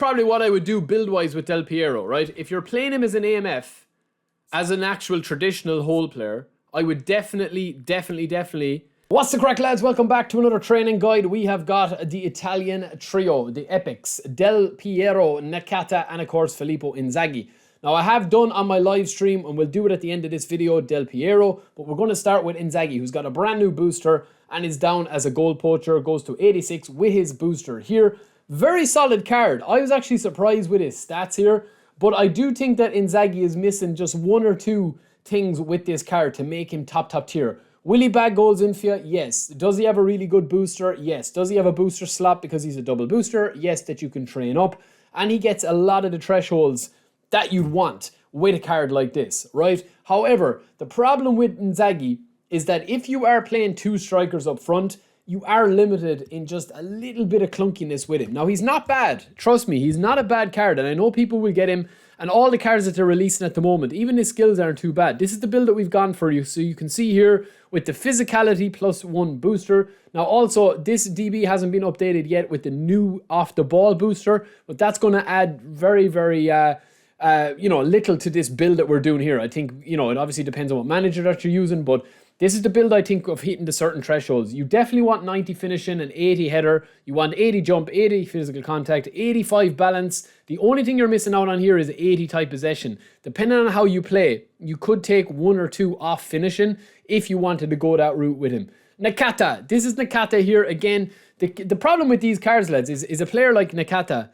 probably what I would do build-wise with Del Piero, right? If you're playing him as an AMF, as an actual traditional hole player, I would definitely... What's the crack, lads? Welcome back to another training guide. We have got the Italian trio, the epics, Del Piero, Nakata, and of course, Filippo Inzaghi. Now, I have done on my live stream, and we'll do it at the end of this video, Del Piero, but we're going to start with Inzaghi, who's got a brand new booster and is down as a goal poacher, goes to 86 with his booster here. Very solid card. I was actually surprised with his stats here, but I do think that Inzaghi is missing just one or two things with this card to make him top tier. Will he bag goals in for you? Yes. Does he have a really good booster? Yes. Does he have a booster slot because he's a double booster? Yes, that you can train up. And he gets a lot of the thresholds that you'd want with a card like this, right? However, the problem with Inzaghi is that if you are playing two strikers up front, you are limited in just a little bit of clunkiness with him. Now, he's not bad. Trust me, he's not a bad card. And I know people will get him. And all the cards that they're releasing at the moment, even his skills aren't too bad. This is the build that we've gone for you. So you can see here with the physicality +1 booster. Now also, this DB hasn't been updated yet with the new off-the-ball booster. But that's going to add very, little to this build that we're doing here. I think, it obviously depends on what manager that you're using. But this is the build, I think, of hitting the certain thresholds. You definitely want 90 finishing and 80 header. You want 80 jump, 80 physical contact, 85 balance. The only thing you're missing out on here is 80 tight possession. Depending on how you play, you could take one or two off finishing if you wanted to go that route with him. Nakata. This is Nakata here. Again, the problem with these cards, lads, is a player like Nakata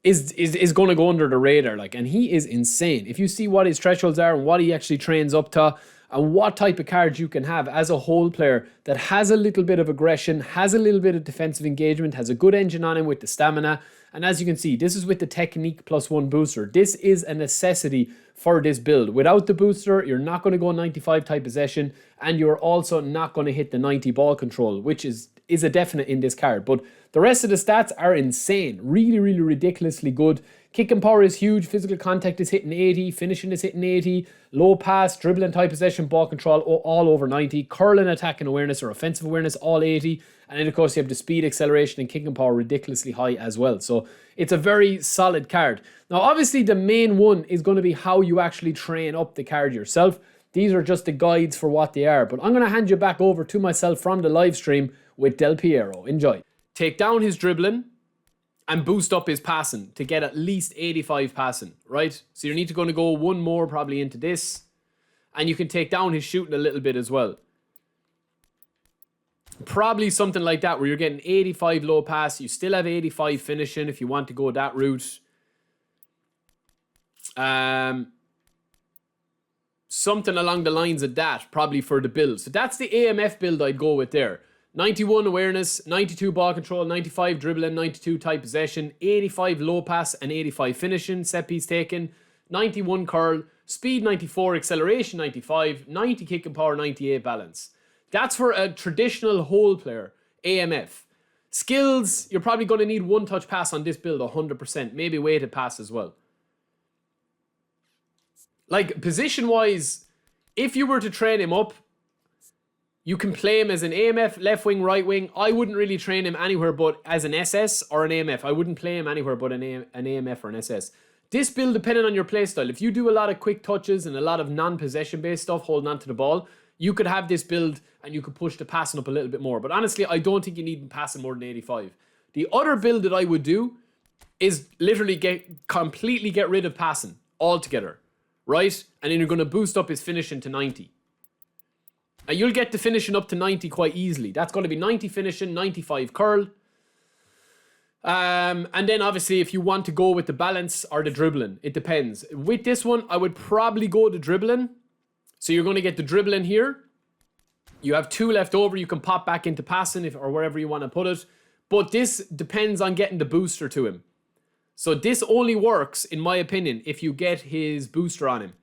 is going to go under the radar. And he is insane. If you see what his thresholds are and what he actually trains up to, and what type of cards you can have as a whole player that has a little bit of aggression, has a little bit of defensive engagement, has a good engine on him with the stamina. And as you can see, this is with the technique +1 booster. This is a necessity for this build. Without the booster, you're not going to go 95 tight possession, and you're also not going to hit the 90 ball control, which is a definite in this card. But the rest of the stats are insane. Really, really ridiculously good. Kicking power is huge. Physical contact is hitting 80. Finishing is hitting 80. Low pass, dribbling, tight possession, ball control, all over 90. Curling, attacking awareness or offensive awareness, all 80. And then, of course, you have the speed, acceleration, and kicking power ridiculously high as well. So it's a very solid card. Now, obviously, the main one is going to be how you actually train up the card yourself. These are just the guides for what they are. But I'm going to hand you back over to myself from the live stream with Del Piero. Enjoy. Take down his dribbling and boost up his passing to get at least 85 passing, right? So you need to go one more probably into this. And you can take down his shooting a little bit as well. Probably something like that where you're getting 85 low pass. You still have 85 finishing if you want to go that route. Something along the lines of that probably for the build. So that's the AMF build I'd go with there. 91 awareness, 92 ball control, 95 dribbling, 92 tight possession, 85 low pass and 85 finishing, set piece taken, 91 curl, speed 94, acceleration 95, 90 kicking power, 98 balance. That's for a traditional hole player, AMF. Skills, you're probably going to need one touch pass on this build 100%, maybe weighted pass as well. Position wise, if you were to train him up, you can play him as an AMF, left wing, right wing. I wouldn't really train him anywhere but as an SS or an AMF. I wouldn't play him anywhere but an AMF or an SS. This build, depending on your playstyle, if you do a lot of quick touches and a lot of non-possession based stuff, holding on to the ball, you could have this build and you could push the passing up a little bit more. But honestly, I don't think you need passing more than 85. The other build that I would do is literally completely get rid of passing altogether, right? And then you're going to boost up his finishing to 90. And you'll get the finishing up to 90 quite easily. That's going to be 90 finishing, 95 curl. And then obviously if you want to go with the balance or the dribbling, it depends. With this one, I would probably go the dribbling. So you're going to get the dribbling here. You have 2 left over. You can pop back into passing or wherever you want to put it. But this depends on getting the booster to him. So this only works, in my opinion, if you get his booster on him.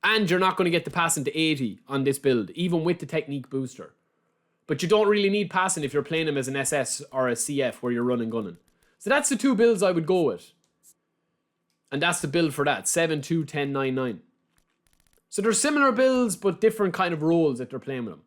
And you're not going to get the passing to 80 on this build, even with the technique booster. But you don't really need passing if you're playing him as an SS or a CF where you're running gunning. So that's the 2 builds I would go with. And that's the build for that, 7, 2, 10, 9, 9. So they're similar builds, but different kind of roles that they're playing with them.